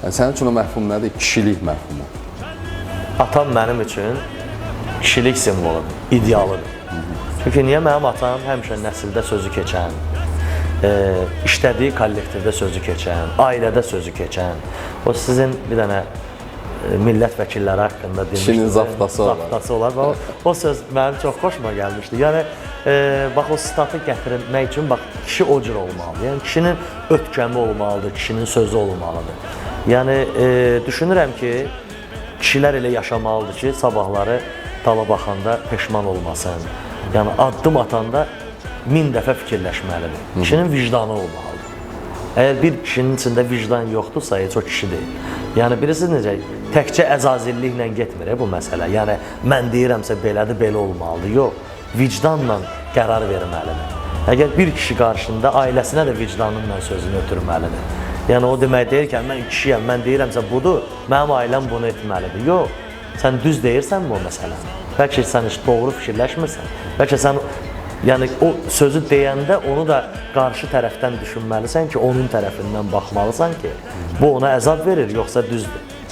Yəni, sənin üçün o məfhum nədir? Kişilik məfhumu. Atam mənim üçün kişilik simvoludur, idealıdır. Çünki niyə mənim atam həmişə nəsildə sözü keçən, işlədiyi kollektivdə sözü keçən, ailədə sözü keçən, o sizin bir dənə millət vəkilləri haqqında demişdir. Kişinin zaftası olar. Zaftası olar. O söz mənim çox xoşuma gəlmişdi. Yəni, bax o statı gətirmək üçün, bax, kişi o cür olmalıdır. Yəni, kişinin ötkəmi olmalıdır, kişinin sözü olmalıdır. Yəni, düşünürəm ki, kişilər elə yaşamalıdır ki, sabahları dala baxanda peşman olmasın. Yəni, addım atanda 1000 dəfə fikirləşməlidir. Kişinin vicdanı olmalıdır. Əgər bir kişinin içində vicdan yoxdursa, heç o kişi deyil. Yəni, bilirsiniz necə, təkcə əzazilliklə getmir bu məsələ. Yəni, mən deyirəmsə belədir, belə olmalıdır. Yox, vicdanla qərar verməlidir. Əgər bir kişi qarşında ailəsinə də vicdanınla sözünü ötürməlidir. Yəni, o demək deyir ki, mən kişiyəm, mən deyirəmsə budur, mənim ailəm bunu etməlidir. Yox, sən düz deyirsənmi o məsələni? Bəlkə sən heç doğru fikirləşmirsən. Bəlkə sən yəni, o sözü deyəndə onu da qarşı tərəfdən düşünməlisən ki, onun tərəfindən baxmalısan ki, bu ona əzab verir, yoxsa düzdür.